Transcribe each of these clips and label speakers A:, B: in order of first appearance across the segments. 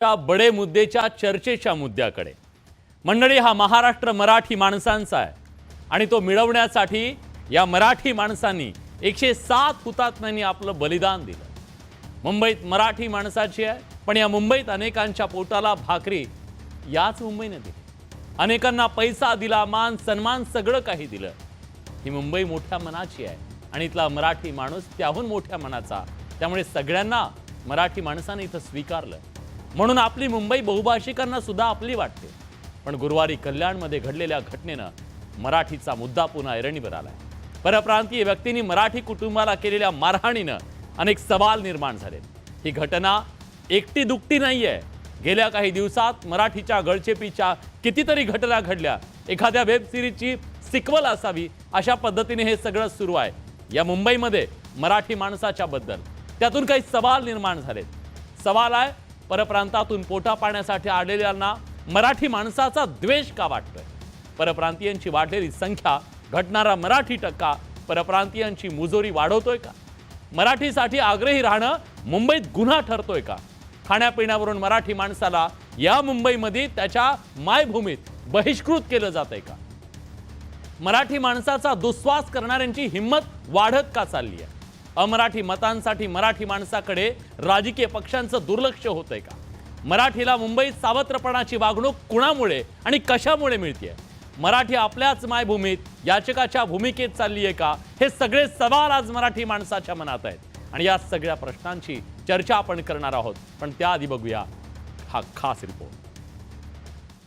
A: त्या बडे मुद्देच्या चर्चेच्या मुद्द्याकडे मंडळी, हा महाराष्ट्र मराठी माणसांचा आहे आणि तो मिळवण्यासाठी या मराठी माणसांनी 107 हुतात्म्यांनी आपलं बलिदान दिलं। मुंबईत मराठी माणसाची आहे, पण या मुंबईत अनेकांच्या पोटाला भाकरी याच मुंबईने दिली। अनेकांना पैसा दिला, मान सन्मान सगळं काही दिलं। ही मुंबई मोठ्या मनाची आहे आणि इथला मराठी माणूस त्याहून मोठ्या मनाचा, त्यामुळे सगळ्यांना मराठी माणसाने इथं स्वीकारलं। म्हणून आपली मुंबई बहुभाषिकांना सुद्धा आपली वाटते। पण गुरुवारी कल्याणमध्ये घडलेल्या घटनेनं मराठीचा मुद्दा पुन्हा ऐरणीवर आलाय। परप्रांतीय व्यक्तींनी मराठी कुटुंबाला केलेल्या मारहाणीनं अनेक सवाल निर्माण झाले। ही घटना एकटी दुकटी नाहीये। गेल्या काही दिवसात मराठीच्या गळचेपीच्या कितीतरी घटना घडल्या। एखाद्या वेब सिरीजची सिक्वल असावी अशा पद्धतीने हे सगळं सुरू आहे या मुंबईमध्ये मराठी माणसाच्या बद्दल। त्यातून काही सवाल निर्माण झाले। सवाल आहे, परप्रांतातून पोटा पाण्यासाठी आलेल्यांना मराठी माणसाचा द्वेष का वाटतोय? परप्रांतीयांची वाढलेली संख्या, घटणारा मराठी टक्का परप्रांतीयांची मुजोरी वाढवतोय का? मराठीसाठी आग्रही राहणं मुंबईत गुन्हा ठरतोय का? खाण्यापिण्यावरून मराठी माणसाला या मुंबईमध्ये त्याच्या मायभूमीत बहिष्कृत केलं जातंय का? मराठी माणसाचा दुस्वास करणाऱ्यांची हिंमत वाढत का चालली आहे? अमराठी मतांसाठी मराठी माणसाकडे राजकीय पक्षांचं दुर्लक्ष होतंय का? मराठीला मुंबईत सावत्रपणाची वागणूक कुणामुळे आणि कशामुळे मिळतेय? मराठी आपल्याच मायभूमीत याचकाच्या भूमिकेत चालली आहे का? हे सगळे सवाल आज मराठी माणसाच्या मनात आहेत आणि या सगळ्या प्रश्नांची चर्चा आपण करणार आहोत। पण त्याआधी बघूया हा खास रिपोर्ट।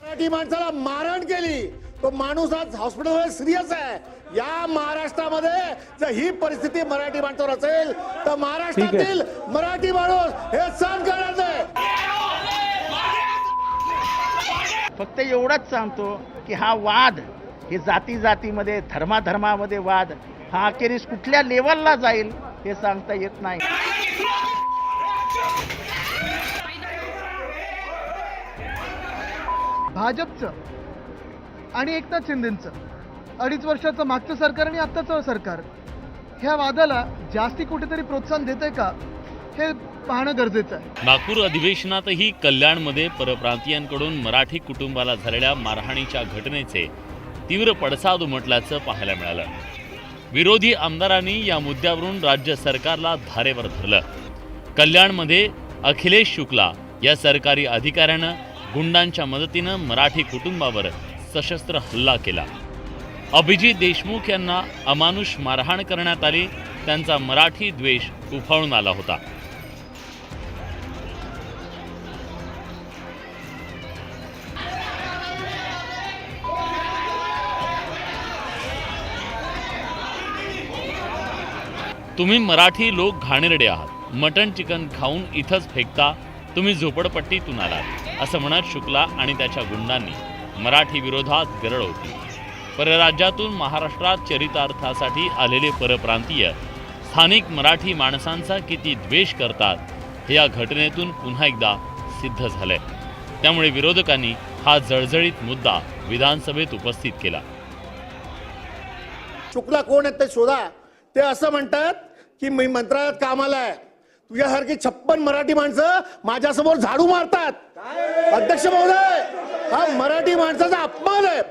B: मराठी माणसाला मारहाण केली, तो माणूस आज हॉस्पिटलमध्ये सिरियस आहे। या महाराष्ट्रामध्ये जर ही परिस्थिती मराठी माणसावर असेल तर महाराष्ट्रातील मराठी माणूस हे सहन करणार नाही।
C: फक्त एवढंच सांगतो की हा वाद, हे जाती जातीमध्ये, धर्माधर्मामध्ये वाद, हा अखेरीस कुठल्या लेवलला जाईल हे सांगता येत नाही।
D: भाजपचं आणि एकनाथ शिंदेंचं 2.5 वर्षाचं मागचं सरकार आणि आत्ताचं सरकार ह्या वादाला जास्ती कुठेतरी प्रोत्साहन देतंय का हे पाहणं गरजेचं आहे।
A: नागपूर अधिवेशनातही कल्याणमध्ये परप्रांतीयांकडून मराठी कुटुंबाला झालेल्या मारहाणीच्या घटनेचे तीव्र पडसाद उमटल्याचं पाहायला मिळालं। विरोधी आमदारांनी या मुद्द्यावरून राज्य सरकारला धारेवर धरलं। कल्याणमध्ये अखिलेश शुक्ला या सरकारी अधिकाऱ्यानं गुंडांच्या मदतीनं मराठी कुटुंबावर सशस्त्र हल्ला केला। अभिजित देशमुख यांना अमानुष मारहाण करण्यात आली। त्यांचा मराठी द्वेष उफाळून आला होता। तुम्ही मराठी लोक घाणेरडे आहात, मटण चिकन खाऊन इथंच फेकता, तुम्ही झोपडपट्टीतून आलात असं म्हणत शुक्ला आणि त्याच्या गुंडांनी मराठी विरोधात गरळ होती। परराज्यातून महाराष्ट्रात चरितार्थासाठी आलेले परप्रांतीय स्थानिक मराठी माणसांचा किती द्वेष करतात हे या घटनेतून पुन्हा एकदा सिद्ध झालंय। त्यामुळे विरोधकांनी हा जळजळीत मुद्दा विधानसभेत उपस्थित केला।
B: शुक्ला कोण आहेत ते शोधा। ते असं म्हणतात की मी मंत्रालयात कामाला आहे, तुझ्यासारखी 56 मराठी माणसं माझ्यासमोर झाडू मारतात। अध्यक्ष महोदय, हा मराठी माणसाचा अपमान आहे।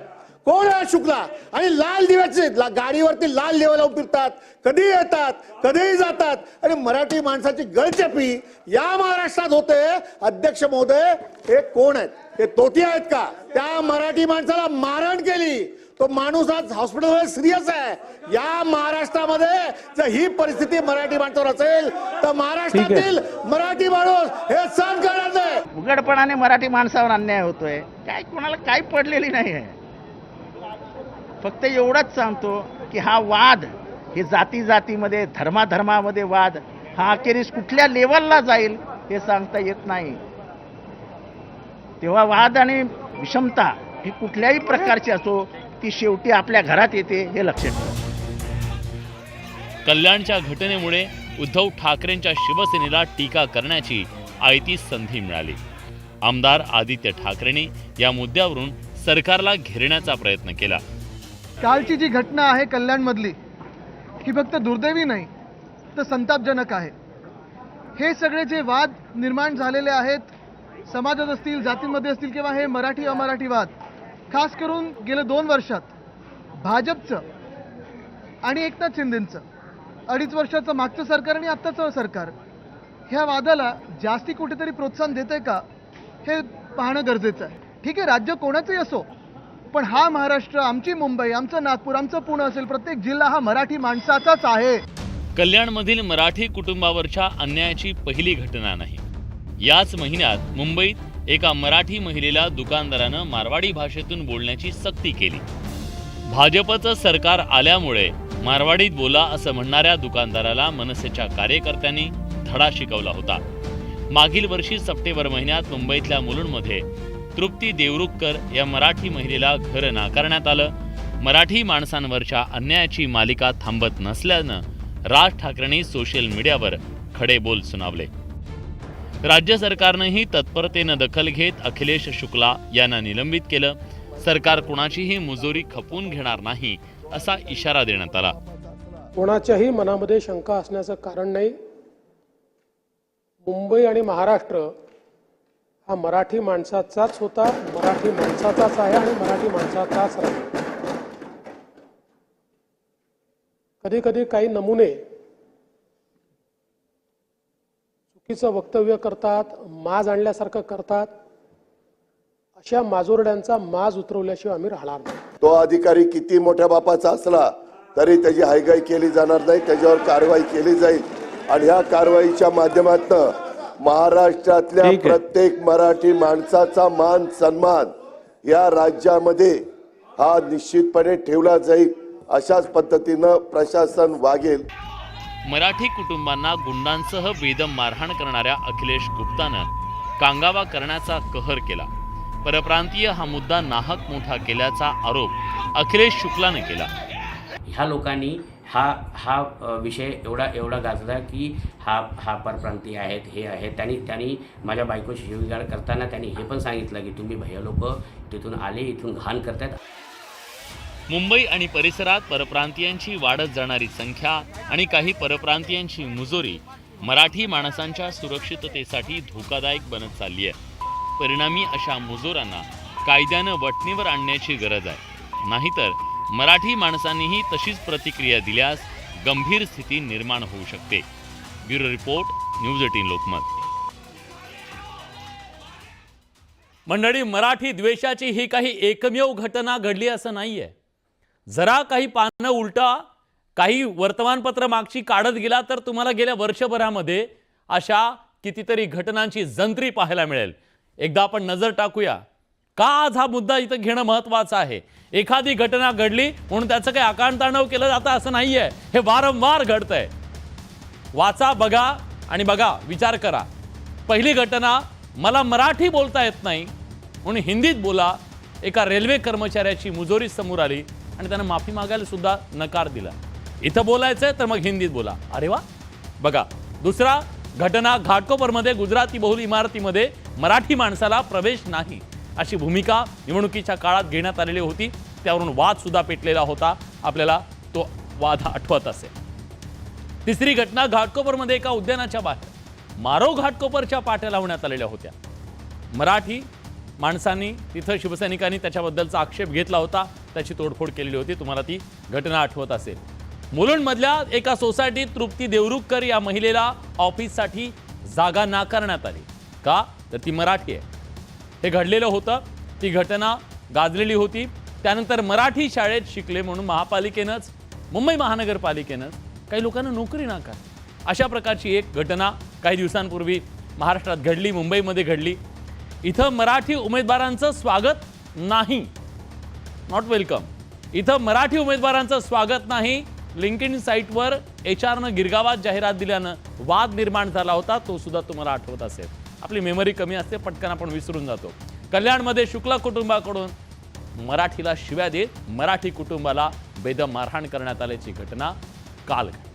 B: कोण आहे शुक्ला? आणि लाल दिव्याचे गाडीवरती लाल दिवा लावून फिरतात, कधी येतात कधीही जातात आणि मराठी माणसाची गळचेपी या महाराष्ट्रात होते। अध्यक्ष महोदय, हे कोण आहेत? हे तोती आहेत का? त्या मराठी माणसाला मारहाण केली, तो माणूस आज हॉस्पिटलमध्ये सिरियस आहे। या महाराष्ट्रामध्ये जर ही परिस्थिती मराठी माणसावर असेल तर महाराष्ट्रातील मराठी माणूस हे सहन करणार नाही।
C: उघडपणाने मराठी माणसावर अन्याय होतोय, काय कोणाला काय पडलेली नाही आहे। फक्त एवढंच सांगतो की हा वाद, हे जाती जातीमध्ये, धर्माधर्मामध्ये वाद, हा अखेरीस कुठल्या लेवलला जाईल हे सांगता येत नाही। तेव्हा वाद आणि विषमता ही कुठल्याही प्रकारची असो, ती शेवटी आपल्या घरात येते हे लक्षात ठेवा।
A: कल्याणच्या घटनेमुळे उद्धव ठाकरेंच्या शिवसेनेला टीका करण्याची आयती संधी मिळाली। आमदार आदित्य ठाकरेंनी या मुद्द्यावरून सरकारला घेरण्याचा प्रयत्न केला।
D: कालची जी घटना आहे कल्याणमधली, ही फक्त दुर्दैवी नाही तर संतापजनक आहे। हे सगळे जे वाद निर्माण झालेले आहेत समाजात असतील, जातींमध्ये असतील किंवा हे मराठी अमराठी वाद, खास करून गेल्या 2 वर्षात भाजपचं आणि एकनाथ शिंदेंचं 2.5 वर्षाचं मागचं सरकार आणि आत्ताचं सरकार ह्या वादाला जास्ती कुठेतरी प्रोत्साहन देतंय का हे पाहणं गरजेचं आहे. ठीक आहे, राज्य कोणाचंही असो, पण हा महाराष्ट्र, आमची मुंबई, आमचं नागपूर, आमचं पुणे असेल, प्रत्येक जिल्हा हा मराठी माणसाचाच आहे.
A: कल्याणमधील मराठी कुटुंबावरच्या अन्यायाची पहिली घटना नाही. याच महिन्यात मुंबईत एका मराठी महिलेला दुकानदारानं मारवाडी भाषेतून बोलण्याची सक्ती केली. भाजपचं सरकार आल्यामुळे मारवाडीत बोला असं म्हणणाऱ्या दुकानदाराला मनसेच्या कार्यकर्त्यांनी धडा शिकवला होता. मागील वर्षी सप्टेंबर महिन्यात मुंबईतल्या मुलुंडमध्ये तृप्ती देवरुखकर या मराठी महिलेला घर नाकारण्यात आलं. मराठी माणसांवरच्या अन्यायाची मालिका थांबत नसल्यानं राज ठाकरेंनी सोशल मीडियावर खडे बोल सुनावले. राज्य सरकारनंही तत्परतेनं दखल घेत अखिलेश शुक्ला यांना निलंबित केलं. सरकार कोणाचीही मुजोरी खपवून घेणार नाही असा इशारा देण्यात आला.
E: कोणाच्याही मनामध्ये शंका असण्याचं कारण नाही. मुंबई आणि महाराष्ट्र हा मराठी माणसाचाच होता, मराठी माणसाचाच आहे आणि मराठी माणसाचाच राहील. कधी कधी काही नमुने चुकीचं वक्तव्य करतात, माज आणल्यासारखं करतात. अशा माजोरड्यांचा माज उतरवल्याशिवाय आम्ही राहणार नाही.
B: तो अधिकारी किती मोठ्या बापाचा असला तरी त्याची हायगाई केली जाणार नाही, त्याच्यावर कारवाई केली जाईल. आणि ह्या कारवाईच्या माध्यमातून महाराष्ट्रातल्या प्रत्येक मराठी माणसाचा मान सन्मान या राज्यामध्ये हा निश्चितपणे ठेवला जाईल. अशाच पद्धतीनं प्रशासन वागेल.
A: मराठी कुटुंबांना गुंडांसह बेदम मारहाण करणाऱ्या अखिलेश गुप्तानं कांगावा करण्याचा कहर केला. परप्रांतीय हा मुद्दा नाहक मोठा केल्याचा आरोप अखिलेश शुक्लाने केला.
F: ह्या लोकांनी हा विषय एवढा गाजला की हा परप्रांतीय आहेत, हे आहेत. त्यांनी माझ्या बायकोची शिवीगाळ करताना त्यांनी हे पण सांगितलं की तुम्ही भैया लोक तिथून आले, इथून घाण करतायत.
A: मुंबई आणि परिसरात परप्रांतीयांची वाढत जाणारी संख्या आणि काही परप्रांतीयांची मुजोरी मराठी माणसांच्या सुरक्षिततेसाठी धोकादायक बनत चालली आहे. परिणामी अशा मुजोरांना कायद्यानं वटणीवर आणण्याची गरज आहे. नाहीतर मराठी माणसांनीही तशीच प्रतिक्रिया दिल्यास गंभीर स्थिती निर्माण होऊ शकते. Bureau report, news 18 Lokmat. मंडळी, मराठी द्वेषाची ही काही एकमेव घटना घडली असं नाहीये. जरा काही पानं उलटा, काही वर्तमानपत्र मागची काढत गेला तर तुम्हाला गेल्या वर्षभरामध्ये अशा कितीतरी घटनांची जंत्री पाहायला मिळेल. एकदा आपण नजर टाकूया का आज हा मुद्दा इथं घेणं महत्वाचं आहे. एखादी घटना घडली म्हणून त्याचं काही आकांतांडव केलं जातं असं नाहीये. हे वारंवार घडतंय. वाचा, बघा आणि बघा, विचार करा. पहिली घटना, मला मराठी बोलता येत नाही म्हणून हिंदीत बोला. एका रेल्वे कर्मचाऱ्याची मुजोरी समोर आली आणि त्यानं माफी मागायला सुद्धा नकार दिला. इथं बोलायचंय तर मग हिंदीत बोला. अरे वा, बघा. दुसरा घटना, घाटकोपरमध्ये गुजराती बहुल इमारतीमध्ये मराठी माणसाला प्रवेश नाही अशी भूमिका निवडणुकीच्या काळात घेण्यात आलेली होती. त्यावरून वाद सुद्धा पेटलेला होता. आपल्याला तो वाद आठवत असेल. तिसरी घटना, घाटकोपरमध्ये एका उद्यानाच्या बाहेर मारो घाटकोपरच्या पाट्या लावण्यात आलेल्या होत्या. मराठी माणसांनी, तिथं शिवसैनिकांनी त्याच्याबद्दलचा आक्षेप घेतला होता. त्याची तोडफोड केलेली होती. तुम्हाला ती घटना आठवत असेल. मुलुंडमधल्या एका सोसायटीत तृप्ती देवरुखकर या महिलेला ऑफिससाठी जागा नाकारण्यात आली. का? तर ती मराठी आहे. हे घडलेलं होतं. ती घटना गाजलेली होती. त्यानंतर मराठी शाळेत शिकले म्हणून महापालिकेनंच, मुंबई महानगरपालिकेनंच काही लोकांना नोकरी नाकार. अशा प्रकारची एक घटना काही दिवसांपूर्वी महाराष्ट्रात घडली, मुंबईमध्ये घडली. इथं मराठी उमेदवारांचं स्वागत नाही, नॉट वेलकम. इथं मराठी उमेदवारांचं स्वागत नाही. लिंक्डइन साईटवर HR गिरगावात जाहिरात दिल्यानं वाद निर्माण झाला होता. तो सुद्धा तुम्हाला आठवत असेल. आपली मेमरी कमी असते, पटकन आपण विसरून जातो. कल्याणमध्ये शुक्ला कुटुंबाकडून मराठीला शिव्या देत मराठी कुटुंबाला बेदम मारहाण करण्यात आल्याची घटना काल घडली.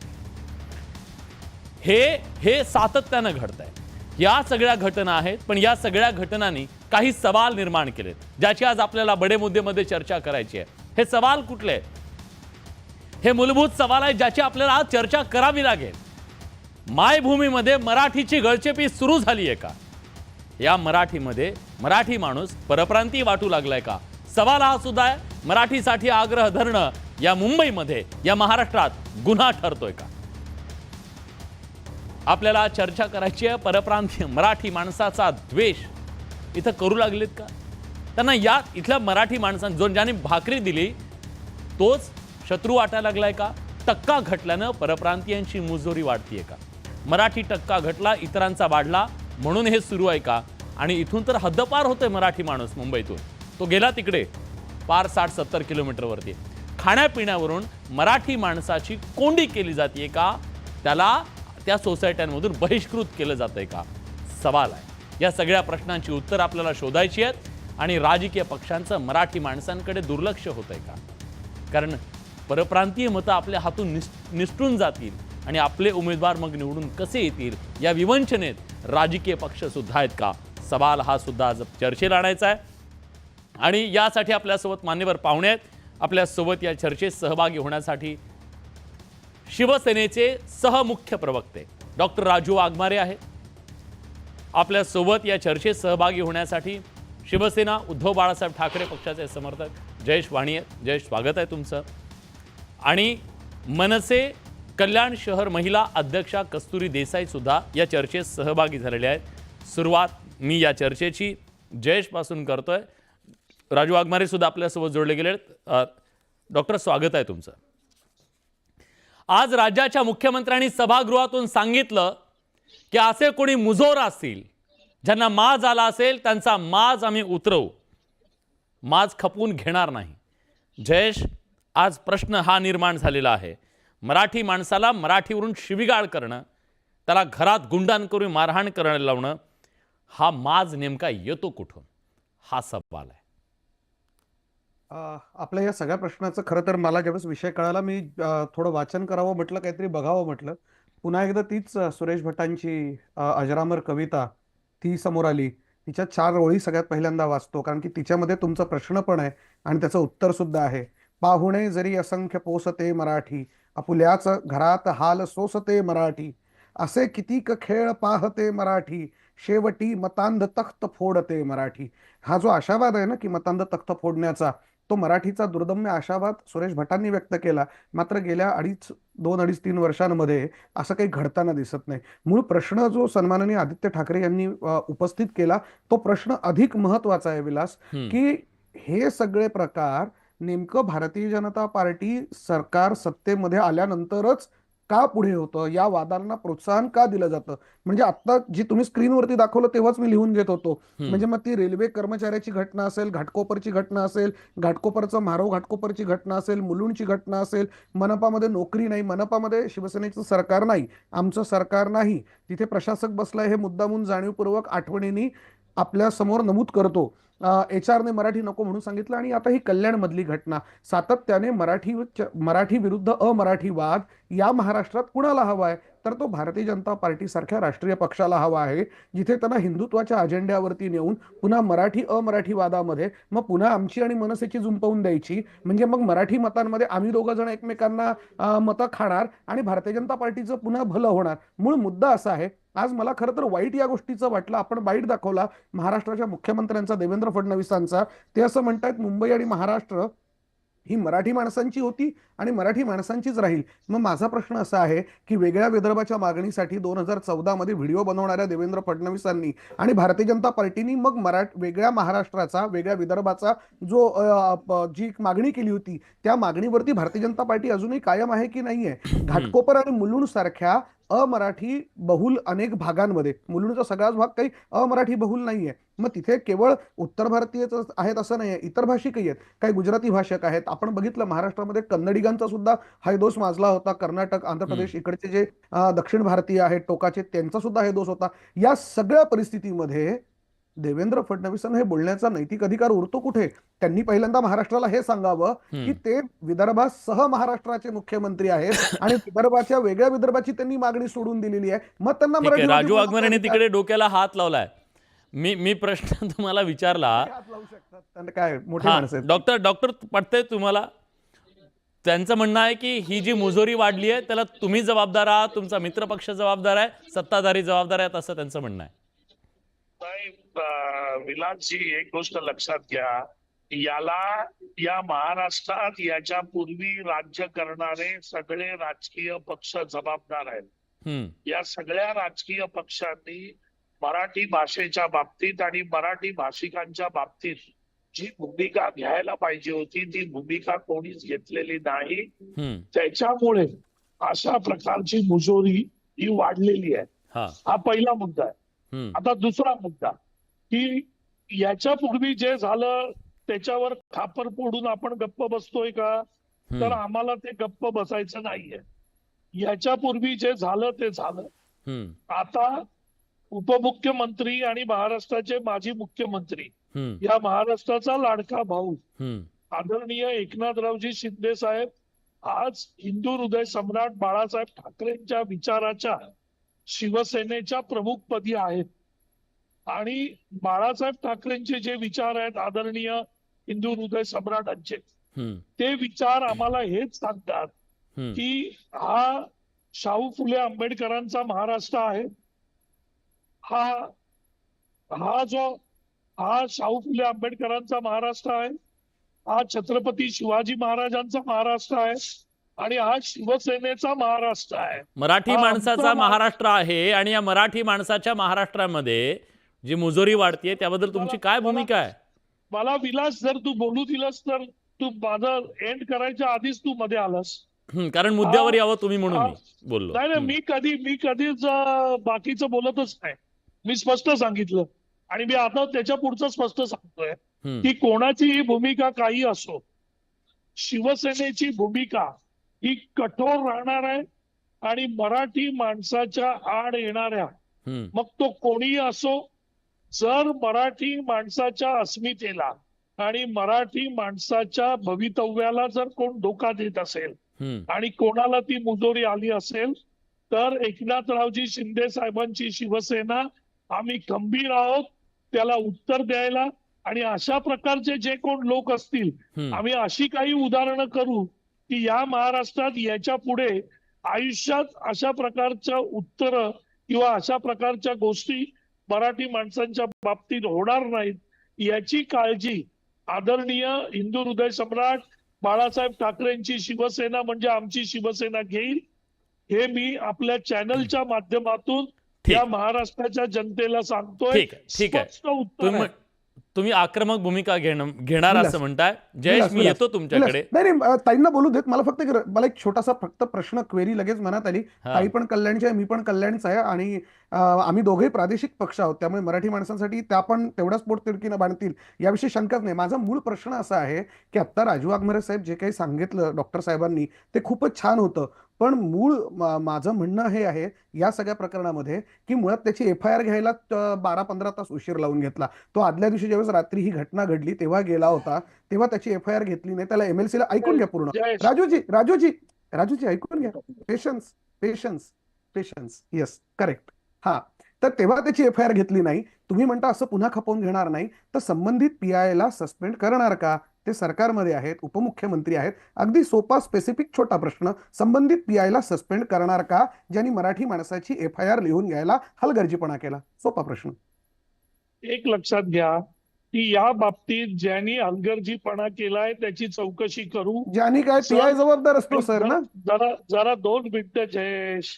A: हे सातत्यानं घडत आहे. या सगळ्या घटना आहेत, पण या सगळ्या घटनांनी काही सवाल निर्माण केलेत, ज्याची आज आपल्याला बडे मुद्देमध्ये चर्चा करायची आहे. हे सवाल कुठले आहेत? हे मूलभूत सवाल आहे ज्याची आपल्याला आज चर्चा करावी लागेल. मायभूमीमध्ये मराठीची गळचेपी सुरू झाली आहे का? या मराठीमध्ये मराठी माणूस परप्रांतीय वाटू लागलाय का? सवाल हा सुद्धा आहे. मराठीसाठी आग्रह धरणं या मुंबईमध्ये, या महाराष्ट्रात गुन्हा ठरतोय का? आपल्याला चर्चा करायची आहे. परप्रांतीय मराठी माणसाचा द्वेष इथं करू लागलेत का? त्यांना या इथल्या मराठी माणसांना जो ज्याने भाकरी दिली तोच शत्रू वाटायला लागलाय का? टक्का घटल्यानं परप्रांतीयांची मुजोरी वाढतीये का? मराठी टक्का घटला, इतरांचा वाढला म्हणून हे सुरू आहे का? आणि इथून तर हद्दपार होतोय मराठी माणूस मुंबईतून. तो गेला तिकडे पार 60-70 किलोमीटरवरती. खाण्यापिण्यावरून मराठी माणसाची कोंडी केली जाते का? त्याला त्या सोसायट्यांमधून बहिष्कृत केलं जातंय का? सवाल आहे. या सगळ्या प्रश्नांची उत्तर आपल्याला शोधायची आहेत. आणि राजकीय पक्षांचं मराठी माणसांकडे दुर्लक्ष होतंय का? कारण परप्रांतीय मतं आपल्या हातून निसटून जातील आणि आपले उमेदवार मग निवडून कसे येतील या विवंचनेत राजकीय पक्ष सुद्धा आहेत का? सवाल हा सुद्धा आज चर्चेला आणायचा आहे. आणि यासाठी आपल्यासोबत मान्यवर पाहुणे आहेत. आपल्यासोबत या चर्चेत सहभागी होण्यासाठी शिवसेनेचे सहमुख्य प्रवक्ते डॉक्टर राजू वाघमारे आहेत. आपल्यासोबत या चर्चेत सहभागी होण्यासाठी शिवसेना उद्धव बाळासाहेब ठाकरे पक्षाचे समर्थक जयेश वाणी आहेत. जयेश, स्वागत आहे तुमचं. आणि मनसे कल्याण शहर महिला अध्यक्षा कस्तुरी देसाई सुद्धा या चर्चेत सहभागी झालेले आहेत. सुरुवात मी या चर्चेची जयेशपासून करतोय. राजू वाघमारे सुद्धा आपल्यासोबत जोडले गेले आहेत. डॉक्टर, स्वागत आहे तुमचं. आज राज्याच्या मुख्यमंत्र्यांनी सभागृहातून सांगितलं की असे कोणी मुजोर असतील ज्यांना माज आला असेल त्यांचा माज आम्ही उतरवू, माज खपवून घेणार नाही. जयेश, आज प्रश्न हा निर्माण झालेला आहे. मराठी माणसाला मराठीवरून शिवीगाळ करणं, त्याला घरात गुंडांकरून मारहाण करायला लावणं, हा माज नेमका येतो कुठून? हा सवाल आहे.
G: आपल्या या सगळ्या प्रश्नाचं खरं तर मला ज्यावेळेस विषय कळाला मी थोडं वाचन करावं म्हटलं, काहीतरी बघावं म्हटलं. पुन्हा एकदा तीच सुरेश भटांची अजरामर कविता ती समोर आली. तिच्या 4 ओळी सगळ्यात पहिल्यांदा वाचतो, कारण की तिच्यामध्ये तुमचा प्रश्न पण आहे आणि त्याचं उत्तर सुद्धा आहे. पाहुणे जरी असंख्य पोसते मराठी, आपुल्याच घरात हाल सोसते मराठी, असे कितीक खेळ पाहते मराठी, शेवटी मतांध तख्त फोडते मराठी. हा जो आशावाद आहे ना की मतांध तख्त फोडण्याचा, तो मराठीचा दुर्दम्य आशावाद सुरेश भटांनी व्यक्त केला. मात्र गेल्या 2-2.5-3 वर्षांमध्ये असं काही घडताना दिसत नाही. मूळ प्रश्न जो सन्माननीय आदित्य ठाकरे यांनी उपस्थित केला तो प्रश्न अधिक महत्वाचा आहे विलास, की हे सगळे प्रकार नेमकं भारतीय जनता पार्टी सरकार सत्तेमध्ये आल्यानंतरच का पुढे होतं, या वादांना प्रोत्साहन का दिलं जातं? म्हणजे आता जी तुम्ही स्क्रीनवरती दाखवलं तेव्हाच मी लिहून घेत होतो. म्हणजे मग ती रेल्वे कर्मचाऱ्याची घटना असेल, घाटकोपरची घटना असेल, घाटकोपरचं म्हारो घाटकोपरची घटना असेल, मुलुंडची घटना असेल, मनपामध्ये नोकरी नाही, मनपामध्ये शिवसेनेचं सरकार नाही, आमचं सरकार नाही, तिथे प्रशासक बसलाय, हे मुद्दामून जाणीवपूर्वक आठवणींनी आपल्या समोर नमूद करतो. HR ने मराठी नको म्हणून सांगितलं. आणि आता ही कल्याणमधली घटना, सातत्याने मराठी विरुद्ध अमराठी वाद या महाराष्ट्रात कुणाला हवा आहे? तर तो भारतीय जनता पार्टी सारख्या राष्ट्रीय पक्षाला हवा आहे, जिथे त्यांना हिंदुत्वाच्या अजेंड्यावरती नेऊन पुन्हा मराठी अमराठी वादामध्ये मग पुन्हा आमची आणि मनसेची जुंपवून द्यायची. म्हणजे मग मराठी मतांमध्ये आम्ही दोघं जण एकमेकांना मतं खाणार आणि भारतीय जनता पार्टीचं पुन्हा भलं होणार. मूळ मुद्दा असा आहे. आज मला खरं तर वाईट या गोष्टीचं वाटलं, आपण वाईट दाखवला महाराष्ट्राच्या मुख्यमंत्र्यांचा, देवेंद्र फडणवीसांचा. ते असं म्हणतात मुंबई आणि महाराष्ट्र ही मराठी माणसांची होती आणि मराठी माणसांचीच राहील. मग माझा प्रश्न असा आहे की वेगळ्या विदर्भाच्या मागणीसाठी 2014 मध्ये व्हिडिओ बनवणाऱ्या देवेंद्र फडणवीसांनी आणि भारतीय जनता पार्टीनी मग वेगळ्या महाराष्ट्राचा, वेगळ्या विदर्भाचा जी मागणी केली होती, त्या मागणीवरती भारतीय जनता पार्टी अजूनही कायम आहे की नाहीये? घाटकोपर आणि मुलुंड सारख्या अमराठी बहुल अनेक भागांमध्ये, मुलुंडचा सगळाच भाग काही अमराठी बहुल नाहीये. मग तिथे केवळ उत्तर भारतीयच आहेत असं नाहीये, इतर भाषिकही आहेत, काही गुजराती भाषक आहेत. आपण बघितलं महाराष्ट्रामध्ये कन्नडिगांचा सुद्धा हैदोस माजला होता. कर्नाटक, आंध्र प्रदेश इकडचे जे दक्षिण भारतीय आहेत टोकाचे, त्यांचा सुद्धा हैदोस होता. या सगळ्या परिस्थितीमध्ये देवेंद्र फडणवीसांना हे बोलण्याचा नैतिक अधिकार उरतो कुठे? त्यांनी पहिल्यांदा महाराष्ट्राला हे सांगावं की ते विदर्भासह महाराष्ट्राचे मुख्यमंत्री आहेत आणि विदर्भाच्या वेगळ्या विदर्भाची त्यांनी मागणी सोडून दिलेली आहे. मग त्यांना मराठी
A: राजू वाघमारेने तिकडे डोक्याला हात लावलाय. मी प्रश्न तुम्हाला विचारला,
G: काय मोठी माणसं आहेत.
A: डॉक्टर पटतंय तुम्हाला? त्यांचं म्हणणं आहे की ही जी मुजोरी वाढली आहे त्याला तुम्ही जबाबदार आहात, तुमचा मित्रपक्ष जबाबदार आहे, सत्ताधारी जबाबदार आहेत, असं त्यांचं म्हणणं आहे.
H: नाही, विलासजी, एक गोष्ट लक्षात घ्या, या महाराष्ट्रात याच्या राज्य करणारे सगळे राजकीय पक्ष जबाबदार आहेत. या सगळ्या राजकीय पक्षांनी मराठी भाषेच्या बाबतीत आणि मराठी भाषिकांच्या बाबतीत जी भूमिका घ्यायला पाहिजे होती ती भूमिका कोणीच घेतलेली नाही. त्याच्यामुळे अशा प्रकारची मुजोरी ही वाढलेली आहे. हा पहिला मुद्दा आहे. आता दुसरा मुद्दा की याच्यापूर्वी जे झालं त्याच्यावर खापर फोडून आपण गप्प बसतोय का, तर आम्हाला ते गप्प बसायचं नाहीये. याच्यापूर्वी जे झालं ते झालं. आता उपमुख्यमंत्री आणि महाराष्ट्राचे माजी मुख्यमंत्री, या महाराष्ट्राचा लाडका भाऊ आदरणीय एकनाथरावजी शिंदे साहेब आज हिंदू हृदय सम्राट बाळासाहेब ठाकरेंच्या विचाराच्या शिवसेनेच्या प्रमुखपदी आहेत. आणि बाळासाहेब ठाकरेंचे जे विचार आहेत आदरणीय हिंदू हृदय सम्राटांचे, ते विचार आम्हाला हेच सांगतात की हा शाहू फुले आंबेडकरांचा महाराष्ट्र आहे. हा शाहू फुले आंबेडकरांचा महाराष्ट्र आहे. हा छत्रपती शिवाजी महाराजांचा महाराष्ट्र आहे आणि हा शिवसेनेचा महाराष्ट्र आहे.
A: मराठी माणसाचा महाराष्ट्र आहे. आणि या मराठी माणसाच्या महाराष्ट्रामध्ये जी मुजोरी वाढतीये त्याबद्दल तुमची काय भूमिका आहे?
H: मला विलास, जर तू बोलू दिलंस तर तू माझं एंड करायच्या आधीच तू मध्ये आलास.
A: कारण मुद्द्यावर यावं तुम्ही म्हणून मी बोललो.
H: नाही, मी कधीच बाकीचं बोलतच नाही. मी स्पष्ट सांगितलं आणि मी आता त्याच्या पुढचं स्पष्ट सांगतोय की कोणाचीही भूमिका काही असो, शिवसेनेची भूमिका ही कठोर राहणार आहे. आणि मराठी माणसाच्या आड येणाऱ्या, मग तो कोणीही असो, जर मराठी माणसाच्या अस्मितेला आणि मराठी माणसाच्या भवितव्याला जर कोण धोका देत असेल आणि कोणाला ती मुजोरी आली असेल, तर एकनाथरावजी शिंदे साहेबांची शिवसेना आम्ही खंबीर आहोत त्याला उत्तर द्यायला. आणि अशा प्रकारचे जे कोण लोक असतील, आम्ही अशी काही उदाहरणं करू की या महाराष्ट्रात याच्या पुढे आयुष्यात अशा प्रकारच्या उत्तरं किंवा अशा प्रकारच्या गोष्टी मराठी माणसांच्या बाबतीत होणार नाहीत, याची काळजी आदरणीय हिंदू हृदय सम्राट बाळासाहेब ठाकरेंची शिवसेना म्हणजे आमची शिवसेना घेईल. हे मी आपल्या चॅनलच्या माध्यमातून या महाराष्ट्राच्या जनतेला सांगतोय.
A: ठीक आहे. तुम्ही आक्रमक भूमिका घेणार असं म्हणताय. जयेश, मी येतो तुमच्याकडे.
G: नाही, ताईंना बोलू देत. मला एक छोटासा क्वेरी लगेच मनात आली. ताई पण कल्याणची आहे, मी पण कल्याणचा आहे आणि आम्ही दोघेही प्रादेशिक पक्ष आहोत. त्यामुळे मराठी माणसांसाठी त्या पण तेवढ्याच पोटतिडकीनं बांधतील याविषयी शंकाच नाही. माझा मूळ प्रश्न असा आहे की आता राजू वाघमारे साहेब जे काही सांगितलं डॉक्टर साहेबांनी ते खूपच छान होतं. पण माझं म्हणणं हे आहे या सगळ्या प्रकरणामध्ये की मुळात त्याची FIR घ्यायला 12-15 तास उशीर लावून घेतला. तो आदल्या दिवशी ज्यावेळेस रात्री ही घटना घडली तेव्हा गेला होता, तेव्हा त्याची FIR घेतली नाही. त्याला MLC ला ऐकून घ्या पूर्ण. राजूजी ऐकून घ्या. Patience yes, correct. तर तेव्हा त्याची FIR घेतली नाही. तुम्ही म्हणता असं पुन्हा खपवून घेणार नाही, तर संबंधित PI ला सस्पेंड करणार का? ते सरकारमध्ये आहेत, उपमुख्यमंत्री आहेत. अगदी सोपा स्पेसिफिक छोटा प्रश्न, संबंधित PI ला सस्पेंड करणार का ज्यांनी मराठी माणसाची FIR लिहून घ्यायला हलगर्जीपणा केला? सोपा प्रश्न.
H: एक लक्षात घ्या की या बाबतीत ज्यांनी हलगर्जीपणा केलाय त्याची चौकशी करू.
G: ज्यांनी काय PI जबाबदार असतो सर ना.
H: जरा 2 मिनिटं जयेश.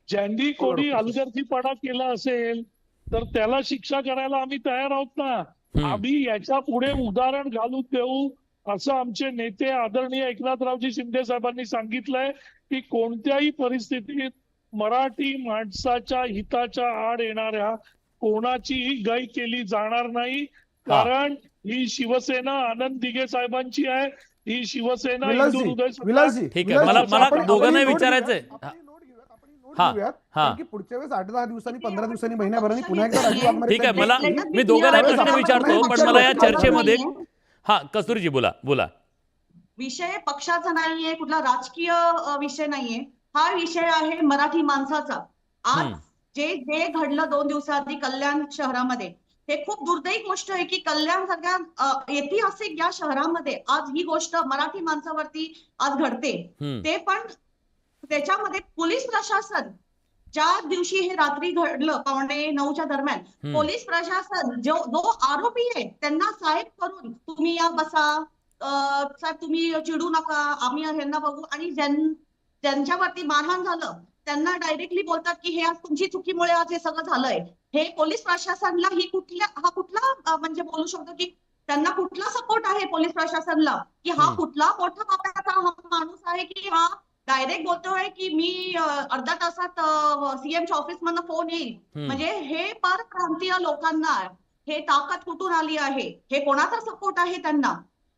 H: ज्यांनी कोणी हलगर्जीपणा केला असेल तर त्याला शिक्षा करायला आम्ही तयार आहोत ना. आम्ही याच्या पुढे उदाहरण घालून देऊ असं आमचे नेते आदरणीय एकनाथरावजी शिंदे साहेबांनी सांगितलंय की कोणत्याही परिस्थितीत मराठी माणसाच्या हिताच्या आड येणाऱ्या कोणाचीही गय केली जाणार नाही. कारण ही शिवसेना आनंद दिघे साहेबांची आहे. ही शिवसेना हिंदू हृदय.
A: ठीक आहे, मला दोघांनाही विचारायचंय.
G: पुढच्या वेळेस 8-10 दिवसांनी 15 दिवसांनी महिन्याभराने पुन्हा एकदा राजू वाघमारे.
A: ठीक आहे, मी दोघांनाही प्रश्न विचारतो, पण मला या चर्चेमध्ये कस्तुरीजी बोला.
I: विषय पक्षाचा नाहीये, कुठला राजकीय विषय नाहीये. हा विषय आहे मराठी माणसाचा. आज जे घडलं 2 दिवसाआधी कल्याण शहरामध्ये, हे खूप दुर्दैवी गोष्ट आहे की कल्याण सारख्या ऐतिहासिक या शहरामध्ये आज ही गोष्ट मराठी माणसावरती आज घडते. ते पण त्याच्यामध्ये पोलीस प्रशासन ज्या दिवशी हे रात्री घडलं 8:45च्या दरम्यान, पोलीस प्रशासन जो आरोपी आहे त्यांना साहेब करून तुम्ही या बसा, साहेब तुम्ही चिडू नका, आम्ही ह्यांना बघू, आणि ज्यांच्यावरती मारहाण झालं त्यांना डायरेक्टली बोलतात की हे आज तुमची चुकीमुळे आज हे सगळं झालंय. हे पोलीस प्रशासनला हा कुठला म्हणजे बोलू शकतो की त्यांना कुठला सपोर्ट आहे पोलीस प्रशासनला, की हा कुठला मोठा बापाचा हा माणूस आहे की हा डायरेक्ट बोलतोय की मी अर्ध्या तासात सीएमच्या ऑफिस मधनं फोन येईल. म्हणजे हे परप्रांतीय लोकांना हे ताकद कुठून आली आहे, हे कोणाचा सपोर्ट आहे त्यांना.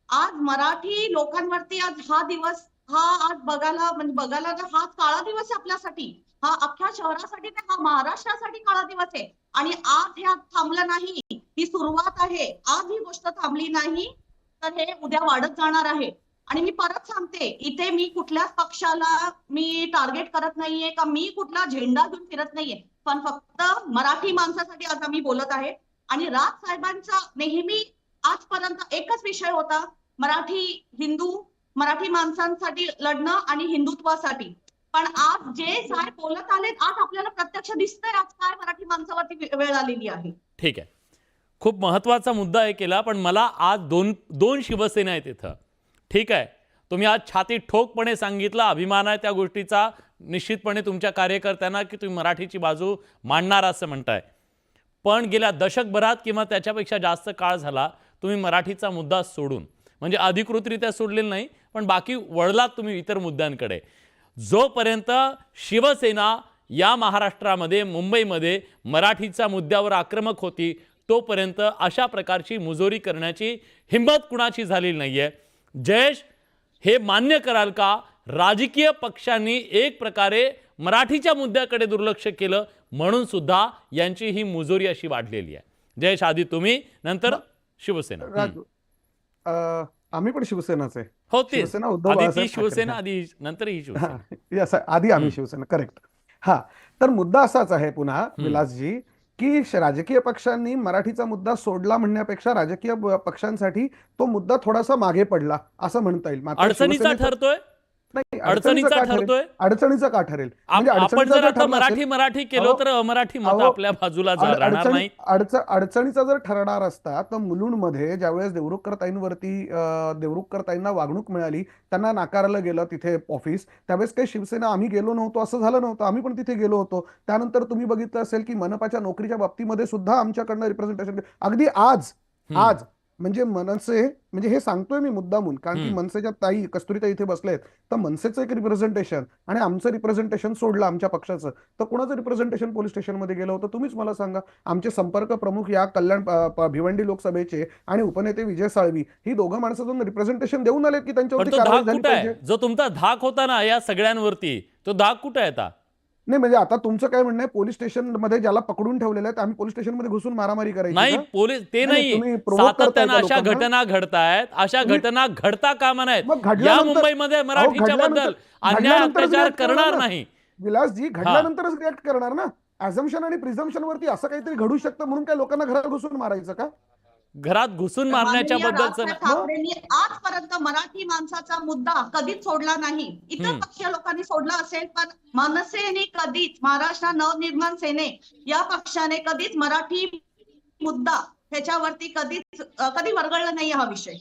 I: आज मराठी लोकांवरती आज हा दिवस आज बघायला हाच काळा दिवस आहे आपल्यासाठी, हा अख्ख्या शहरासाठी नाही, हा महाराष्ट्रासाठी काळा दिवस आहे. आणि आज हे थांबलं नाही, ही सुरुवात आहे. आज ही गोष्ट थांबली नाही तर हे उद्या वाढत जाणार आहे. आणि मी परत सांगते, इथे मी कुठल्याच पक्षाला मी टार्गेट करत नाहीये का मी कुठला झेंडा घेऊन फिरत नाहीये, पण फक्त मराठी माणसासाठी आज आम्ही बोलत आहे. आणि राज साहेबांचा नेहमी आजपर्यंत एकच विषय होता, मराठी माणसांसाठी लढणं आणि हिंदुत्वासाठी. पण आज जे साहेब बोलत आले, आज आपल्याला प्रत्यक्ष दिसतंय आज काय मराठी माणसावरती वेळ आलेली आहे.
A: ठीक आहे, खूप महत्वाचा मुद्दा हे केला, पण मला आज दोन शिवसेना आहेत इथं. ठीक आहे, तुम्ही आज छाती ठोकपणे सांगितलं, अभिमान आहे त्या गोष्टीचा निश्चितपणे तुमच्या कार्यकर्त्यांना की तुम्ही मराठीची बाजू मांडणार असं म्हणताय. पण गेल्या दशकभरात किंवा त्याच्यापेक्षा जास्त काळ झाला तुम्ही मराठीचा मुद्दा सोडून, म्हणजे अधिकृतरित्या सोडलेलं नाही पण बाकी वळलात तुम्ही इतर मुद्द्यांकडे. जोपर्यंत शिवसेना या महाराष्ट्रामध्ये मुंबईमध्ये मराठीच्या मुद्द्यावर आक्रमक होती तोपर्यंत अशा प्रकारची मुजोरी करण्याची हिंमत कुणाची झालेली नाहीये. जयेश, हे मान्य कराल का राजकीय पक्षांनी एक प्रकारे मराठीच्या मुद्द्याकडे दुर्लक्ष केलं म्हणून सुद्धा यांची ही मुजोरी अशी वाढलेली आहे? जयेश, आधी तुम्ही, नंतर शिवसेना.
G: राजू, आम्ही पण शिवसेनाच आहे.
A: हो, ते
G: शिवसेना उद्धव
A: आधी ती
G: बाळासाहेब
A: शिवसेना,
G: ठाकरे.
A: आधी नंतर ही शिवसेना.
G: Yes, आधी आम्ही शिवसेना, करेक्ट. हा, तर मुद्दा असाच आहे पुन्हा विलासजी, की राजकीय पक्षांनी मराठीचा मुद्दा सोडला म्हणण्यापेक्षा राजकीय पक्षांसाठी तो मुद्दा थोडासा मागे पडला असं म्हणता येईल. मात्र
A: अडचणीचा
G: शिवसेनेचा-
A: ठरतोय,
G: नाही,
A: अडचणीचा
G: का ठरेल?
A: ठरतोय.
G: अडचणीचा का ठरेल? म्हणजे
A: आपण
G: अडचणीचा
A: जर
G: जर
A: आता
G: ठरला असेल-
A: मराठी केलं तर अमराठी मत आपल्या बाजूला राहणार नाही.
G: अडचणीचा जर ठरणार असता तर मुलुंडमध्ये ज्यावेळेस देवरुखकर ताईंना वागणूक मिळाली, त्यांना नाकारलं गेलं तिथे ऑफिस, त्यावेळेस काही शिवसेना आम्ही गेलो नव्हतो असं झालं नव्हतं, आम्ही पण तिथे गेलो होतो. त्यानंतर तुम्ही बघितलं असेल की मनपाच्या नोकरीच्या बाबतीमध्ये सुद्धा आमच्याकडनं रिप्रेझेंटेशन, अगदी आज म्हणजे मनसे, म्हणजे हे सांगतोय मी मुद्दामून कारण की मनसेच्या ताई कस्तुरीताई इथे बसलेत, तर मनसेचं एक रिप्रेझेंटेशन आणि आमचं रिप्रेझेंटेशन सोडलं आमच्या पक्षाचं, तर कोणाचं रिप्रेझेंटेशन पोलीस स्टेशनमध्ये गेलं होतं तुम्हीच मला सांगा. आमचे संपर्क प्रमुख या कल्याण भिवंडी लोकसभेचे आणि उपनेते विजय साळवी, ही दोघं माणसं जाऊन रिप्रेझेंटेशन देऊन आलेत की त्यांच्यावरती कारवाई झाली पाहिजे.
A: जो तुमचा धाक होता ना या सगळ्यांवरती, तो धाक कुठे आहे आता?
G: नाही, म्हणजे आता तुमचं काय म्हणणं आहे, पोलीस स्टेशन मध्ये ज्याला पकडून ठेवलेलं आहे आम्ही पोलीस स्टेशन मध्ये घुसून मारामारी करायची
A: नाही,
G: का?
A: पोलीस ते नाही,
G: तुम्ही provoke
A: सातत्यानं
G: करताय का
A: अशा
G: लोकांना?
A: घटना घडतायत, अशा घटना घडता कामा नाहीत.
G: मग
A: या
G: घडल्यानंतर-
A: मुंबईमध्ये मराठीच्या बद्दल अन्याय अत्याचार करणार नाही.
G: विलासजी, घडल्यानंतरच रिॲक्ट करणार ना. ऍझम्पशन आणि प्रिझम्पशन वरती असं काहीतरी घडू शकतं म्हणून काय लोकांना घरात घुसून मारायचं का?
A: घरात घुसून मारण्याच्या
I: माननीय
A: बद्दलचं
I: राजसाहेब ठाकरेंनी आजपर्यंत मराठी माणसाचा मुद्दा कधीच सोडला नाही. इतर पक्षीय लोकांनी सोडला असेल, पण मनसेने कधीच, महाराष्ट्र नवनिर्माण सेने या पक्षाने कधीच मराठी मुद्दा ह्याच्यावरती कधी वरगळला नाही हा विषय.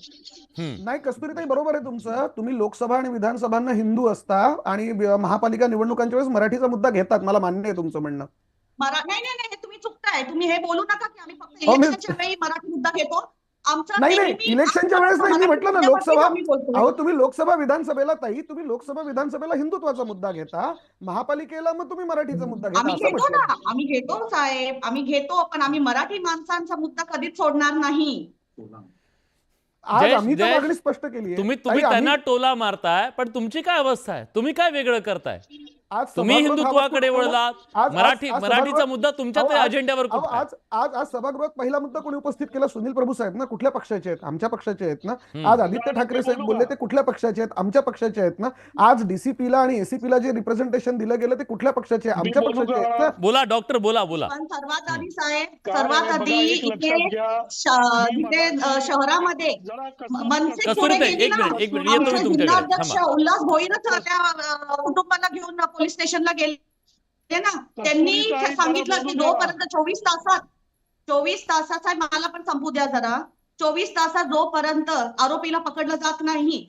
G: नाही, कस्तुरीताई बरोबर आहे तुमचं. तुम्ही लोकसभा आणि विधानसभांना हिंदू असता आणि महापालिका निवडणुकांच्या वेळेस मराठीचा मुद्दा घेतात, मला मान्य आहे तुमचं म्हणणं.
I: नाही, तुम्ही चुकताय. तुम्ही हे बोलू नका की आम्ही फक्त
G: हो,
I: इलेक्शनच्या वेळी मराठी मुद्दा घेतो. आमचं
G: नाही,
I: नेहमी
G: इलेक्शनच्या वेळेस नाही, मी म्हटलं ना
I: मुद्द्यावरती
G: लोकसभा.
I: आम्ही बोलतो.
G: अहो, तुम्ही लोकसभा विधानसभेला हिंदुत्वाचा मुद्दा घेता, महापालिकेला मग तुम्ही मराठीचा मुद्दा घेता
I: आम्ही
G: असं
I: घेतो
G: म्हटलं.
I: ना, आम्ही घेतो साहेब, आम्ही घेतो, पण आम्ही मराठी माणसांचा मुद्दा कधीच सोडणार नाही.
G: आज आम्ही तर मागणी स्पष्ट केली आहे.
A: तुम्ही त्यांना टोला मारताय, पण तुमची काय अवस्था आहे? तुम्ही काय वेगळं करताय? तुम्ही हिंदुत्वाकडे वळलात, मराठीचा मुद्दा तुमच्या अजेंड्यावर कुठे आहे?
G: आज सभागृहात पहिला मुद्दा कोणी उपस्थित केला? सुनील प्रभू साहेब ना, कुठल्या पक्षाचे आहेत? आमच्या पक्षाचे आहेत ना. आज आदित्य ठाकरे साहेब बोलले ते कुठल्या पक्षाचे आहेत? आमच्या पक्षाचे आहेत ना. आज डीसीपीला आणि एसीपीला जे रिप्रेझेंटेशन दिलं गेलं ते कुठल्या पक्षाचे आहे? आमच्या पक्षाचे आहेत ना.
A: बोला डॉक्टर, बोला.
I: पण सर्वात आधी साहेब, सर्वात आधी इथे शहरामध्ये मनसे पुढे गेली ना.
A: एक मिनिट, येतो मी तुमच्याकडे.
I: जिल्हाध्यक्ष उल्हास भोईरच त्या कुटुंबाला घेऊन पोलीस स्टेशनला गेले ना, त्यांनी सांगितलं की जोपर्यंत 24 तासाचा मला पण संपू द्या जरा, 24 तासात जोपर्यंत आरोपीला पकडलं जात नाही,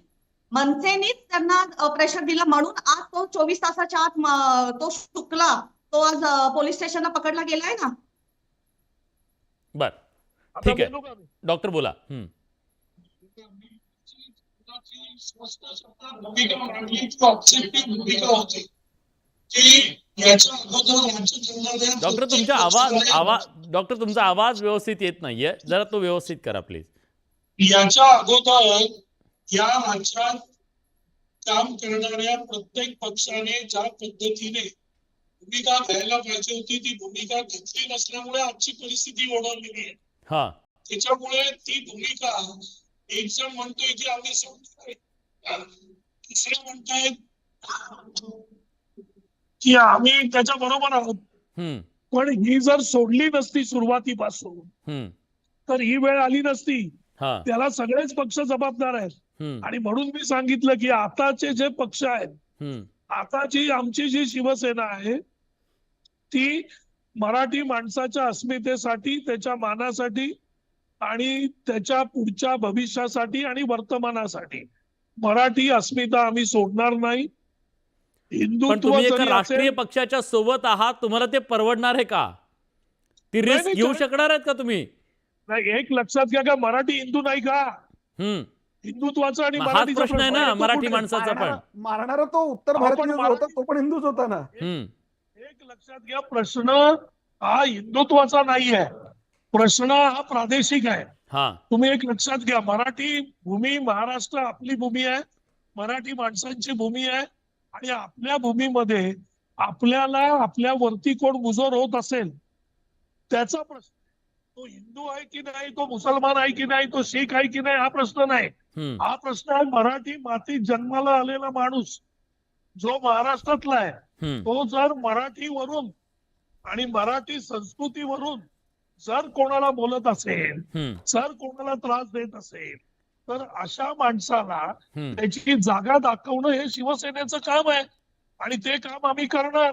I: मनसेनीच त्यांना प्रेशर दिला म्हणून आज तो 24 तासाच्या आत तो चुकला, तो आज पोलीस स्टेशनला पकडला गेलाय ना.
A: बर, ठीक आहे डॉक्टर बोला. डॉक्टर तुमचा आवाज व्यवस्थित येत नाहीये, जरा तो व्यवस्थित करा प्लीज.
H: याच्या अगोदर या राज्यात काम करणाऱ्या प्रत्येक पक्षाने ज्या पद्धतीने भूमिका घ्यायला पाहिजे होती ती भूमिका घेतली नसल्यामुळे आजची परिस्थिती ओढवलेली आहे. त्याच्यामुळे ती भूमिका, एक जण म्हणतोय की आम्ही सोडतोय, दुसरे म्हणतायत की आम्ही त्याच्या बरोबर आहोत. पण ही जर सोडली नसती सुरुवातीपासून तर ही वेळ आली नसती. त्याला सगळेच पक्ष जबाबदार आहेत. आणि म्हणून मी सांगितलं की आताचे जे पक्ष आहेत, आताची आमची जी शिवसेना आहे ती मराठी माणसाच्या अस्मितेसाठी, त्याच्या मानासाठी आणि त्याच्या पुढच्या भविष्यासाठी आणि वर्तमानासाठी मराठी अस्मिता आम्ही सोडणार नाही.
A: पण तुम्ही एका राष्ट्रीय पक्षाच्या सोबत आहात, तुम्हाला ते परवडणार आहे का? ती रिस्क घेऊ शकणार आहेत का तुम्ही?
H: नाही, एक लक्षात घ्या का मराठी हिंदू नाही का? हिंदुत्वाचा आणि
A: मराठीचा प्रश्न आहे ना, मराठी माणसाचा पण.
G: मारणारा तो उत्तर भारतीय होता, तो पण हिंदूच होता ना.
H: एक लक्षात घ्या, प्रश्न हा हिंदुत्वाचा नाही आहे, प्रश्न हा प्रादेशिक आहे. तुम्ही एक लक्षात घ्या, मराठी भूमी महाराष्ट्र आपली भूमी आहे, मराठी माणसांची भूमी आहे. आणि आपल्या भूमीमध्ये आपल्याला आपल्यावरती कोण मुजोर होत असेल त्याचा प्रश्न, तो हिंदू आहे की नाही, तो मुसलमान आहे की नाही, तो शीख आहे की नाही, हा प्रश्न नाही. हा प्रश्न आहे मराठी मातीत जन्माला आलेला माणूस जो महाराष्ट्रातला आहे, तो जर मराठीवरून आणि मराठी संस्कृतीवरून जर कोणाला बोलत असेल, जर कोणाला त्रास देत असेल, तर अशा माणसाला त्याची जागा दाखवणं हे शिवसेनेचं काम आहे. आणि ते काम आम्ही करणार.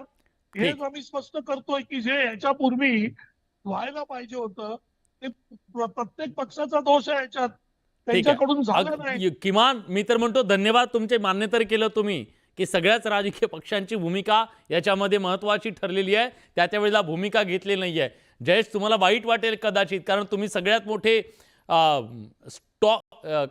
H: हेच आम्ही स्पष्ट करतोय की जे ह्याच्यापूर्वी व्हायला पाहिजे होतं ते प्रत्येक पक्षाचा दोष आहे याच्यात, त्यांच्याकडून झालं नाही.
A: किमान मी तर म्हणतो धन्यवाद, तुमचे मान्य तरी केलं तुम्ही की सगळ्याच राजकीय पक्षांची भूमिका याच्यामध्ये महत्वाची ठरलेली आहे, त्या वेळेला भूमिका घेतली नाहीये. जयेश, तुम्हाला वाईट वाटेल कदाचित, कारण तुम्ही सगळ्यात मोठे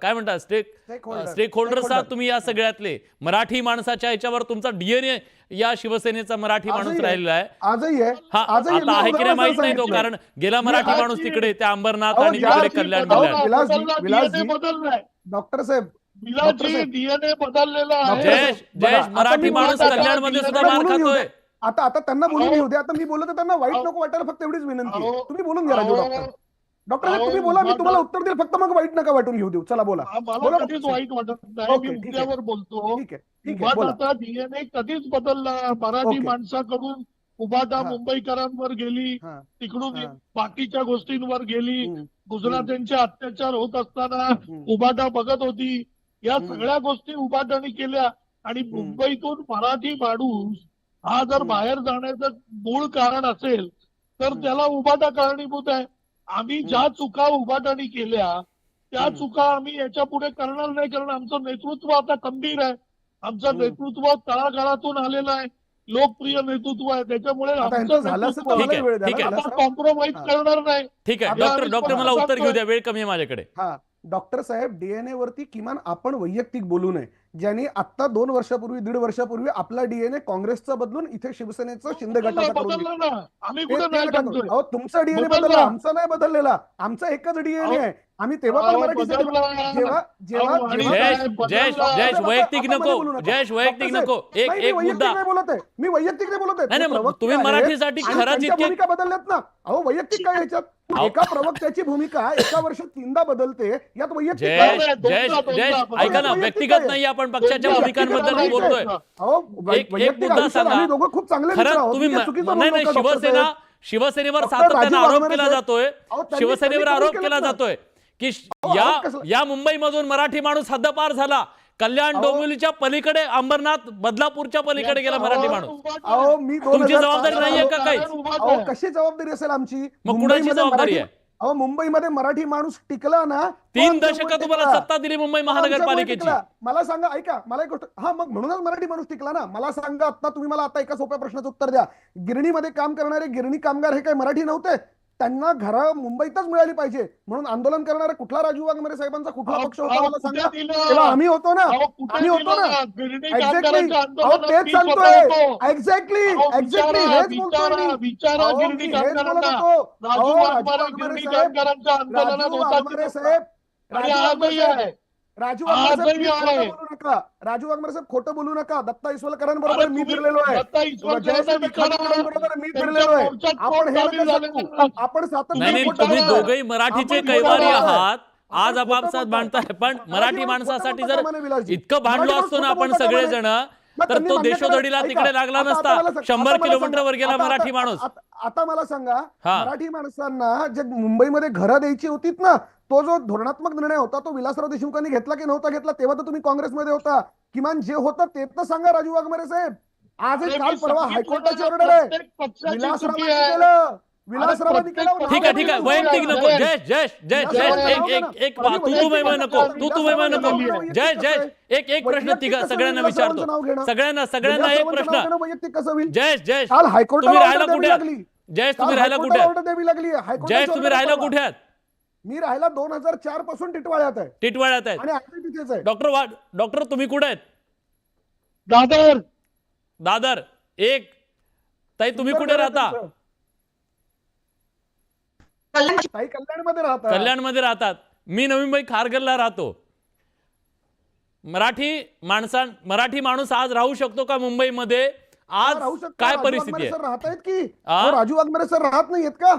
A: काय म्हणतात स्टेक होल्डर्स आहात तुम्ही या सगळ्यातले. मराठी माणसाच्या याच्यावर तुमचा डीएनए या शिवसेनेचा मराठी माणूस राहिलेला आहे.
G: आजही आहे.
A: आता आहे की नाही माहित नाही तो, कारण गेला मराठी माणूस तिकडे त्या अंबरनाथ आणि तिकडे कल्याण
G: डॉक्टर साहेब
H: डीएनए बदललेला आहे.
A: जयेश मराठी माणूस कल्याण मध्ये सुद्धा मार खातोय.
G: आता त्यांना बोलून घेऊ द्या. आता मी बोलतो त्यांना वाईट नको वाटायला, फक्त एवढीच विनंती आहे. तुम्ही बोलून घ्या राजू डॉक्टर. डॉक्टर साहेब तुम्ही बोला, मी तुम्हाला उत्तर देईल, फक्त मग वाईट नका वाटून घेऊ देऊ. चला बोला.
H: मला कधीच वाईट वाटत नाही, मी मुद्द्यावर बोलतो. आता डीएनए कधीच बदलला. मराठी माणसाकडून उबाटा मुंबईकरांवर गेली, तिकडून बाकीच्या गोष्टींवर गेली. गुजरात्यांचे अत्याचार होत असताना उबाटा बघत होती. या सगळ्या गोष्टी उबाटाने केल्या. आणि मुंबईतून मराठी माणूस हा जर बाहेर जाण्याचं मूळ कारण असेल तर त्याला उबाटा कारणीभूत आहे. आम्ही ज्या चुका उबाटाने केल्या त्या चुका आम्ही याच्या पुढे करणार नाही, कारण आमचं नेतृत्व आता खंबीर आहे. आमचं नेतृत्व तळागाळातून आलेलं आहे, लोकप्रिय नेतृत्व आहे. त्याच्यामुळे कॉम्प्रोमाइज करणार नाही.
A: ठीक आहे डॉक्टर मला उत्तर घेऊ द्या, वेळ कमी आहे माझ्याकडे.
G: डॉक्टर साहेब, डीएनए वरती किमान आपण वैयक्तिक बोलू नये. ज्यांनी आता 2 वर्षापूर्वी 1.5 वर्षापूर्वी आपला डीएनए काँग्रेसचा बदलून इथे शिवसेनेचं शिंदे गटाचा तुमचा डीएनए बदलला, आमचा नाही बदललेला. आमचा एकच डीएनए आहे. आम्ही तेव्हा पण मराठीसाठी
A: जयेश वैयक्तिक नको, जयेश वैयक्तिक नको. एक मुद्दा
G: नाही बोलत आहे मी, वैयक्तिक नाही बोलत आहे.
A: तुम्ही मराठीसाठी खरंच
G: भूमिका बदलल्यात ना. अहो वैयक्तिक काय याच्यात? एका प्रवक्त्याची भूमिका एका वर्षात 3दा बदलते, यात वैयक्तिक
A: जयेश ऐका ना, व्यक्तिगत नाही, आपण पक्षाच्या भूमिकांबद्दल बोलतोय. एक मुद्दा सांगा,
G: खूप चांगले
A: खरंच तुम्ही नाही, शिवसेनेवर सातत्याने आरोप केला जातोय, शिवसेनेवर आरोप केला जातोय की या मुंबईमधून मराठी माणूस हद्दपार झाला. कल्याण डोंबिवलीच्या पलीकडे अंबरनाथ बदलापूरच्या पलीकडे गेला मराठी माणूस.
G: अहो मी
A: तुमची जबाबदारी नाहीये का काही?
G: अहो कशी जबाबदारी असेल आमची?
A: मग कुणाची
G: मुंबईमध्ये
A: जबाबदारी
G: मराठी-
A: आहे?
G: अहो मुंबईमध्ये मराठी माणूस टिकला ना, तो
A: 3
G: आमच्यामुळे
A: दशकं तुम्हाला
G: टिकला.
A: सत्ता दिली मुंबई
G: तो आमच्यामुळे
A: महानगरपालिकेची.
G: टिकला. मला सांगा, ऐका मला एक गोष्ट, हा मग म्हणूनच मराठी माणूस टिकला ना. मला सांगा, आता तुम्ही मला आता एका सोप्या प्रश्नाचं उत्तर द्या. गिरणीमध्ये काम करणारे गिरणी कामगार हे काही मराठी नव्हते? त्यांना घरं मुंबईतच मिळाली पाहिजे म्हणून आंदोलन करणारा कुठला राजू वाघमारे साहेबांचा कुठला पक्ष होता मला सांगा? तेव्हा आम्ही होतो ना, आम्ही होतो ना. एक्झॅक्टली, अहो तेच सांगतोय. एक्झॅक्टली एक्झॅक्टली हेच बोलतोय मी. अहो, मी हेच बोलत होतो. अहो, राजू वाघमारे साहेब, राजू वाघमारे साहेब, राजू वाघमारे साहेब खोटं बोलू नका. राजू वाघमारे साहेब खोटं बोलू नका. दत्ता इसवलकरांबरोबर मी फिरलेलो आहे. जयश्री खानबरोबर मी फिरलेलो आहे. आपण हे नका सांगू. आपण
A: नाही नाही, तुम्ही दोघेही मराठीचे कैवारी आहात. आज आपापसात भांडताय, पण मराठी माणसासाठी जर इतकं भांडलो असतो ना आपण सगळेजण, तर तो देशोधडीला तिकडे लागला नसता. 100 किलोमीटरवर गेला मराठी माणूस.
G: आता मला सांगा, मराठी माणसांना जे मुंबईमध्ये घरं द्यायची होतीत ना, तो जो धोरणात्मक निर्णय होता तो विलासराव देशमुखांनी घेतला की नव्हता घेतला? तेव्हा तर तुम्ही काँग्रेसमध्ये होता. किमान जे होतं ते तर सांगा राजू वाघमारे साहेब. आज काल परवा हायकोर्टाची ऑर्डर आहे. विलासरावांनी केलं, विलासरावांनी केलं.
A: ठीक आहे ठीक आहे, वैयक्तिक नको. जय जय जय जय एक तू महिमा नको, तू महिमा नको. जय जय एक प्रश्न सगळ्यांना विचारतो. सगळ्यांना एक प्रश्न.
G: वैयक्तिक कसं होईल?
A: जय जय
G: काल हायकोर्टाला
A: तुम्ही राहायला
G: ऑर्डर
A: कुठे
G: द्यावी
A: आहात?
G: लागली.
A: जय तुम्ही राहायला कुठे आहात?
G: ऑर्डर द्यावी लागली.
A: जय तुम्ही राहायला कुठे आहात?
G: मी राहायला 2004 पासून टिटवाळ्यात आहे.
A: टिटवाळ्यात आहेत
G: आणि आता तिथेच आहे.
A: डॉक्टर तुम्ही कुठे आहेत? दादर. एक ताई तुम्ही कुठे राहता?
G: ताई कल्याणमध्ये राहतात.
A: कल्याणमध्ये राहतात. मी नवी मुंबई खारघरला राहतो. मराठी माणूस आज राहू शकतो का मुंबईमध्ये? आज
G: राहू शकतो.
A: काय
G: राजू
A: परिस्थिती
G: वाघमारे
A: आहे?
G: सर राहत आहेत की? राजू वाघमारे सर राहत नाहीयेत का?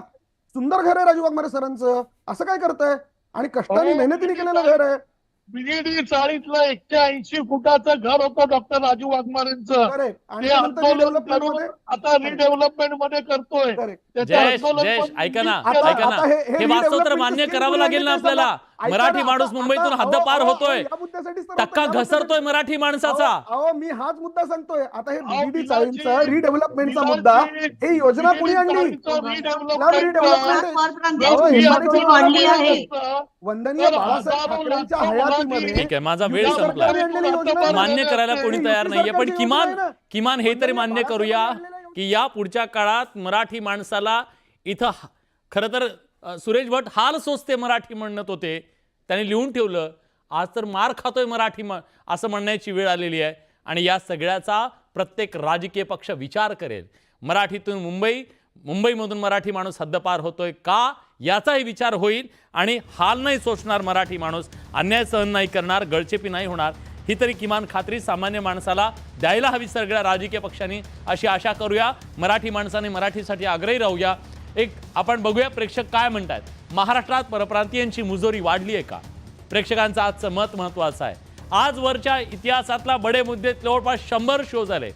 G: सुंदर घर आहे राजू वाघमारे सरांचं. असं काय करताय? आणि कष्टाने मेहनतीने केलेलं घर आहे.
H: बीजेडी 40ला 180 फुटाचं घर होतं डॉक्टर राजू वाघमारेंचं.
G: करेक्ट. आणि
H: ते
G: त्यानंतर
H: आंदोलन
G: डेव्हलपमेंट
H: करून
G: मध्ये
H: आता रिडेव्हलपमेंट मध्ये करतोय.
G: करेक्ट.
H: त्याचं
A: जय
H: आंदोलन
A: जय
H: पण
A: ऐका ना
H: केलं.
A: ऐका ना, हे वास्तव तर मान्य करावं लागेल ना आपल्याला. मराठी माणूस मुंबईतून हद्दपार होतोय, टक्का घसरतोय मराठी माणसाचा.
G: अहो मी हाच मुद्दा सांगतोय. आता हे बीडीडी चाळींचा रिडेव्हलपमेंटचा मुद्दा, ही योजना कोणी आणली? वंदनीय बाळासाहेब ठाकरेंच्या हयातीमध्ये.
A: ठीक आहे, माझा वेळ संपला. मान्य करायला कोणी तयार नाहीये, पण किमान हे तरी मान्य करूया की या पुढच्या काळात मराठी माणसाला इथं खरं तर सुरेश भट हाल सोसते मराठी म्हणत होते, त्यांनी लिहून ठेवलं. आज तर मार खातोय मराठी असं म्हणण्याची वेळ आलेली आहे. आणि या सगळ्याचा प्रत्येक राजकीय पक्ष विचार करेल. मराठीतून मुंबईमधून मराठी माणूस हद्दपार होतोय का याचाही विचार होईल. आणि हाल नाही सोसणार मराठी माणूस, अन्याय सहन नाही करणार, गळचेपी नाही होणार, ही तरी किमान खात्री सामान्य माणसाला द्यायला हवी सगळ्या राजकीय पक्षांनी, अशी आशा करूया. मराठी माणसाने मराठीसाठी आग्रही राहूया. एक आपण बघूया प्रेक्षक काय म्हणतात. महाराष्ट्रात परप्रांतीयांची मुजोरी वाढली आहे का? प्रेक्षकांचं आजचं मत महत्वाचं आहे. आजवरच्या इतिहासातला बडे मुद्दे जवळपास 100 शो झाले.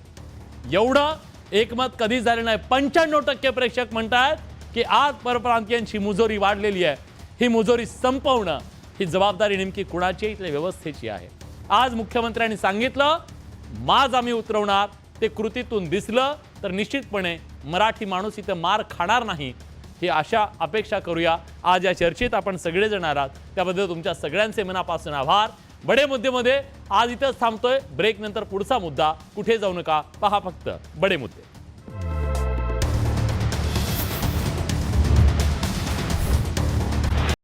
A: एवढं एकमत कधीच झालं नाही. 95% प्रेक्षक म्हणतात की आज परप्रांतीयांची मुजोरी वाढलेली आहे. ही मुजोरी संपवणं ही जबाबदारी नेमकी कुणाची? इथल्या व्यवस्थेची आहे. आज मुख्यमंत्र्यांनी सांगितलं माज आम्ही उतरवणार, ते कृतीतून दिसलं तर निश्चितपणे मराठी माणूस इथं मार खाणार नाही, ही आशा अपेक्षा करूया. आज या चर्चेत आपण सगळेजण आहात, त्याबद्दल तुमच्या सगळ्यांचे मनापासून आभार. बडे मुद्देमध्ये आज इथंच थांबतोय. ब्रेक नंतर पुढचा मुद्दा. कुठे जाऊ नका, पहा फक्त बडे मुद्दे.